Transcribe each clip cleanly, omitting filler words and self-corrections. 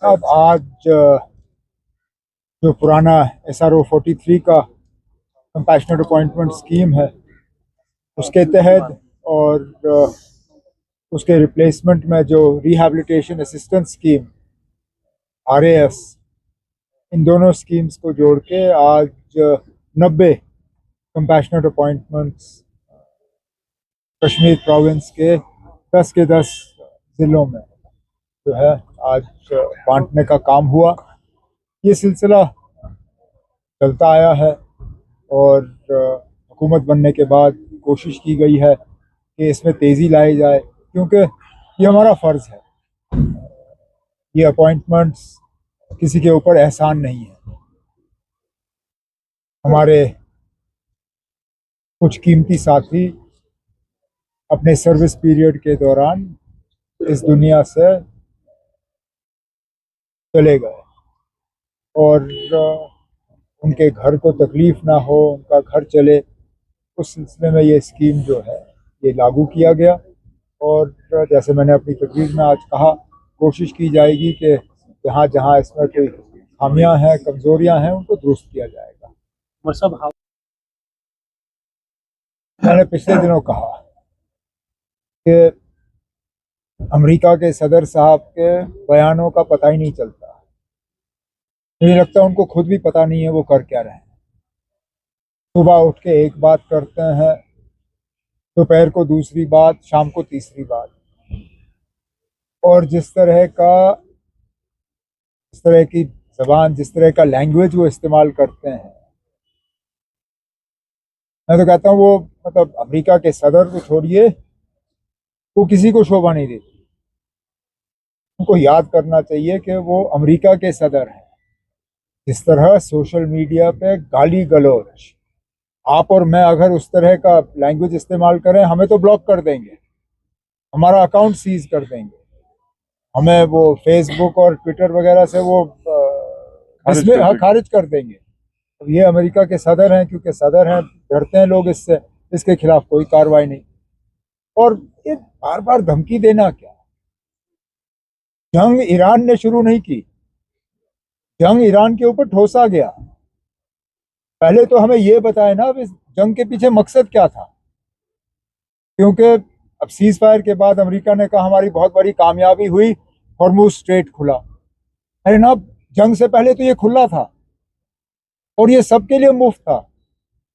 अब आज जो पुराना SRO 43 का कंपैशनेट अपॉइंटमेंट स्कीम है उसके तहत और उसके रिप्लेसमेंट में जो रिहैबिलिटेशन असिस्टेंस स्कीम RAS, इन दोनों स्कीम्स को जोड़ के आज 90 कंपैशनेट अपॉइंटमेंट्स कश्मीर प्रोविंस के 10 ज़िलों में जो है आज बांटने का काम हुआ। ये सिलसिला चलता आया है और हुकूमत बनने के बाद कोशिश की गई है कि इसमें तेज़ी लाई जाए, क्योंकि ये हमारा फ़र्ज़ है। ये अपॉइंटमेंट्स किसी के ऊपर एहसान नहीं है। हमारे कुछ कीमती साथी अपने सर्विस पीरियड के दौरान इस दुनिया से चले गए और उनके घर को तकलीफ़ ना हो, उनका घर चले, उस सिलसिले में ये स्कीम जो है ये लागू किया गया। और जैसे मैंने अपनी तकरीर में आज कहा, कोशिश की जाएगी कि जहाँ जहाँ इसमें कोई खामियां हैं, कमज़ोरियां हैं, उनको दुरुस्त किया जाएगा। मैंने पिछले दिनों कहा कि अमेरिका के सदर साहब के बयानों का पता ही नहीं चलता। मुझे लगता है उनको खुद भी पता नहीं है वो कर क्या रहे हैं। सुबह उठ के एक बात करते हैं, दोपहर को दूसरी बात, शाम को तीसरी बात, और जिस तरह की जबान, जिस तरह का लैंग्वेज वो इस्तेमाल करते हैं, मैं तो कहता हूँ वो मतलब अमेरिका के सदर को छोड़िए, वो किसी को शोभा नहीं देती। उनको याद करना चाहिए कि वो अमेरिका के सदर हैं। जिस तरह सोशल मीडिया पे गाली गलौज, आप और मैं अगर उस तरह का लैंग्वेज इस्तेमाल करें, हमें तो ब्लॉक कर देंगे, हमारा अकाउंट सीज कर देंगे, हमें वो फेसबुक और ट्विटर वगैरह से वो खारिज कर देंगे। अब ये अमेरिका के सदर हैं, क्योंकि सदर हैं, डरते हैं लोग इससे, इसके खिलाफ कोई कार्रवाई नहीं। और ये बार बार धमकी देना क्या? जंग ईरान ने शुरू नहीं की, जंग ईरान के ऊपर ठोसा गया। पहले तो हमें ये बताए ना, अब इस जंग के पीछे मकसद क्या था? क्योंकि अब सीज फायर के बाद अमेरिका ने कहा हमारी बहुत बड़ी कामयाबी हुई, हॉर्मुज स्ट्रेट खुला। अरे ना, जंग से पहले तो ये खुला था और ये सबके लिए मुफ्त था।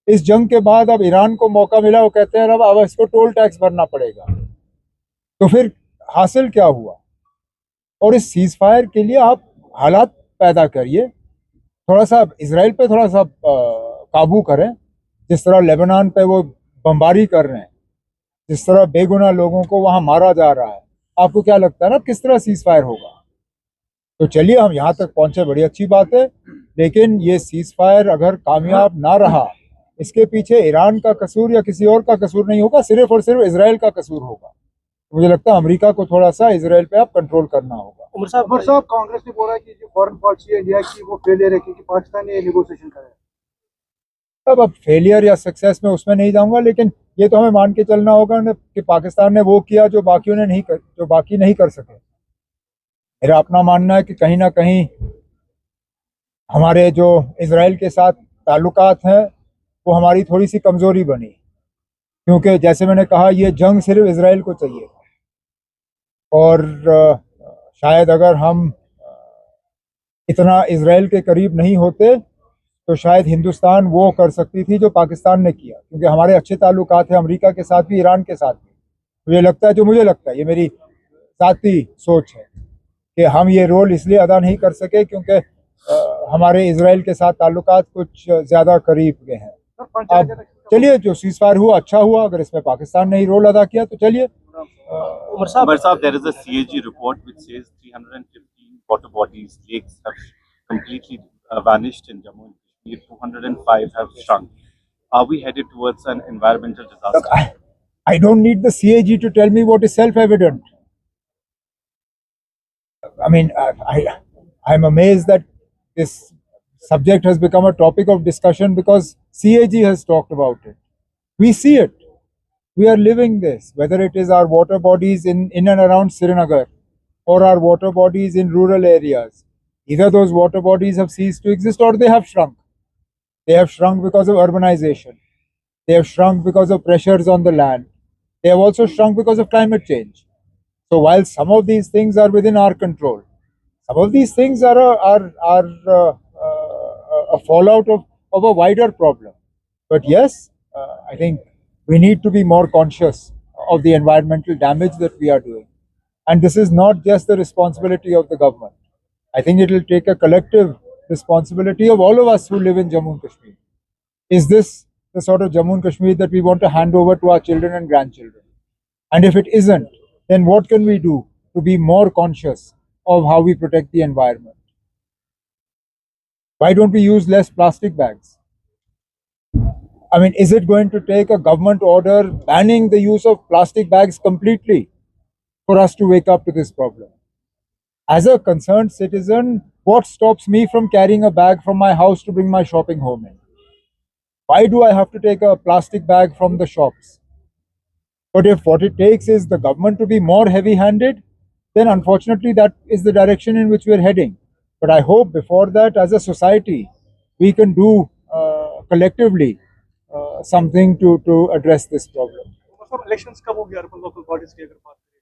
इस जंग के बाद अब ईरान को मौका मिला, वो कहते हैं अब इसको टोल टैक्स भरना पड़ेगा। तो फिर हासिल क्या हुआ? और इस सीज फायर के लिए आप हालात पैदा करिए, थोड़ा सा इसराइल पे थोड़ा सा काबू करें। जिस तरह लेबनान पे वो बमबारी कर रहे हैं, जिस तरह बेगुनाह लोगों को वहां मारा जा रहा है, आपको क्या लगता है ना किस तरह सीज फायर होगा? तो चलिए, हम यहाँ तक पहुंचे, बड़ी अच्छी बात है, लेकिन ये सीज फायर अगर कामयाब ना रहा, इसके पीछे ईरान का कसूर या किसी और का कसूर नहीं होगा, सिर्फ और सिर्फ इसराइल का कसूर होगा। मुझे लगता है अमेरिका को थोड़ा सा इसराइल पे आप कंट्रोल करना होगा। उमर साहब, कांग्रेस ने बोला कि जो फॉरेन पॉलिसी है इंडिया की वो फेलियर है, क्योंकि पाकिस्तान ने नेगोशिएशन करा है। अब फेलियर या सक्सेस में उसमें नहीं जाऊंगा, लेकिन ये तो हमें मान के चलना होगा कि पाकिस्तान ने वो किया जो बाकियों ने बाकी नहीं कर सके। मेरा अपना मानना है कि कहीं ना कहीं हमारे जो इसराइल के साथ ताल्लुकात हैं वो हमारी थोड़ी सी कमजोरी बनी, क्योंकि जैसे मैंने कहा ये जंग सिर्फ इसराइल को चाहिए, और शायद अगर हम इतना इसराइल के करीब नहीं होते तो शायद हिंदुस्तान वो कर सकती थी जो पाकिस्तान ने किया, क्योंकि हमारे अच्छे ताल्लुकात हैं अमेरिका के साथ भी, ईरान के साथ भी। मुझे लगता है, जो मुझे लगता है, ये मेरी ज़ाती सोच है कि हम ये रोल इसलिए अदा नहीं कर सके क्योंकि हमारे इसराइल के साथ ताल्लुकात कुछ ज़्यादा करीब गए हैं। अब चलिए, जो सीज फायर हुआ अच्छा हुआ, अगर इसमें पाकिस्तान ने ही रोल अदा किया तो चलिए। Umar Saab, there is a CAG report which says 315 water bodies, lakes have completely vanished in Jammu and Kashmir. 205 have shrunk. Are we headed towards an environmental disaster? Look, I don't need the CAG to tell me what is self-evident. I mean, I'm amazed that this subject has become a topic of discussion because CAG has talked about it. We see it. We are living this, whether it is our water bodies in and around Srinagar, or our water bodies in rural areas. Either those water bodies have ceased to exist or they have shrunk. They have shrunk because of urbanization. They have shrunk because of pressures on the land. They have also shrunk because of climate change. So while some of these things are within our control, some of these things are a fallout of a wider problem. But yes, I think we need to be more conscious of the environmental damage that we are doing. And this is not just the responsibility of the government. I think it will take a collective responsibility of all of us who live in Jammu and Kashmir. Is this the sort of Jammu and Kashmir that we want to hand over to our children and grandchildren? And if it isn't, then what can we do to be more conscious of how we protect the environment? Why don't we use less plastic bags? I mean, is it going to take a government order banning the use of plastic bags completely for us to wake up to this problem? As a concerned citizen, what stops me from carrying a bag from my house to bring my shopping home in? Why do I have to take a plastic bag from the shops? But if what it takes is the government to be more heavy-handed, then unfortunately that is the direction in which we are heading. But I hope before that, as a society, we can do collectively something to address this problem elections कब होगी urban local bodies की अगर बात करें?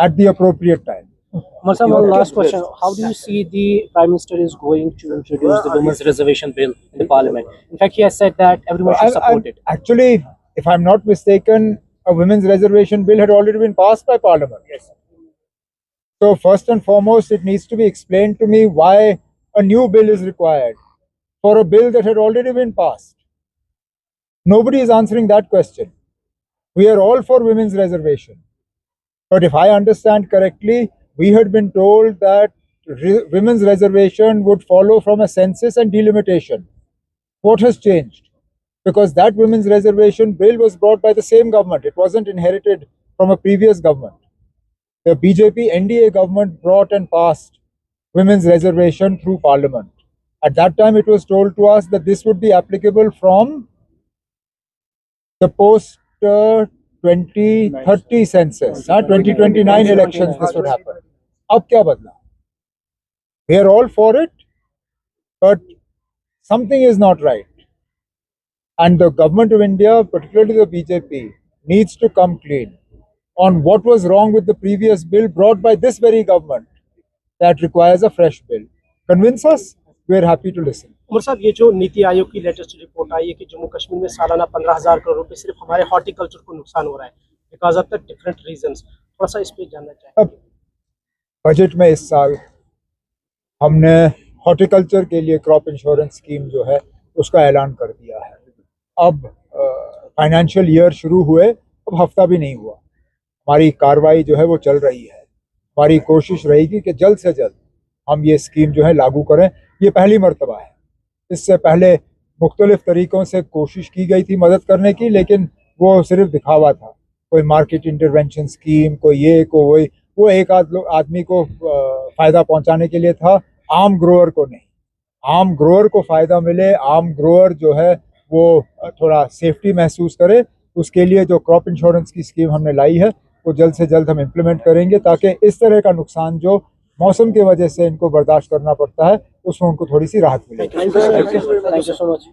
at the appropriate time. Marsa, one last question. How do you see the Prime Minister is going to introduce the Women's Reservation Bill in the Parliament? In fact, he has said that everyone should support it. Actually, if I'm not mistaken, a women's reservation bill had already been passed by Parliament. Yes. So first and foremost, it needs to be explained to me why a new bill is required for a bill that had already been passed. Nobody is answering that question. We are all for women's reservation. But if I understand correctly, we had been told that women's reservation would follow from a census and delimitation. What has changed? Because that women's reservation bill was brought by the same government. It wasn't inherited from a previous government. The BJP NDA government brought and passed women's reservation through Parliament. At that time, it was told to us that this would be applicable from the post 2030 census, 2029 elections. This would happen. Ab kya badla? We are all for it, but something is not right. And the government of India, particularly the BJP, needs to come clean on what was wrong with the previous bill brought by this very government that requires a fresh bill. Convince us, we are happy to listen. Umar साहब, ये जो नीति आयोग की latest report आई है कि जम्मू कश्मीर में सालाना 15,000 करोड़ रुपए सिर्फ हमारे हॉर्टिकल्चर को नुकसान हो रहा है because of the different reasons, थोड़ा सा इस पे जानना चाहेंगे। अब बजट में इस साल हमने हॉर्टिकल्चर के लिए क्रॉप इंश्योरेंस स्कीम जो है उसका ऐलान कर दिया है। अब फाइनेंशियल ईयर शुरू हुए, अब हफ्ता भी नहीं हुआ, हमारी कार्रवाई जो है वो चल रही है। हमारी कोशिश रहेगी कि जल्द से जल्द हम ये स्कीम जो है लागू करें। ये पहली मर्तबा है, इससे पहले मुख्तलिफ तरीक़ों से कोशिश की गई थी मदद करने की, लेकिन वो सिर्फ दिखावा था। कोई मार्केट इंटरवेंशन स्कीम, कोई ये कोई वो एक आदमी को फ़ायदा पहुंचाने के लिए था, आम ग्रोअर को नहीं। आम ग्रोअर को फ़ायदा मिले, आम ग्रोअर जो है वो थोड़ा सेफ्टी महसूस करे, उसके लिए जो क्रॉप इंश्योरेंस की स्कीम हमने लाई है वो जल्द से जल्द हम इम्प्लीमेंट करेंगे, ताकि इस तरह का नुकसान जो मौसम की वजह से इनको बर्दाश्त करना पड़ता है उसमें उनको थोड़ी सी राहत मिले। Thank you so much.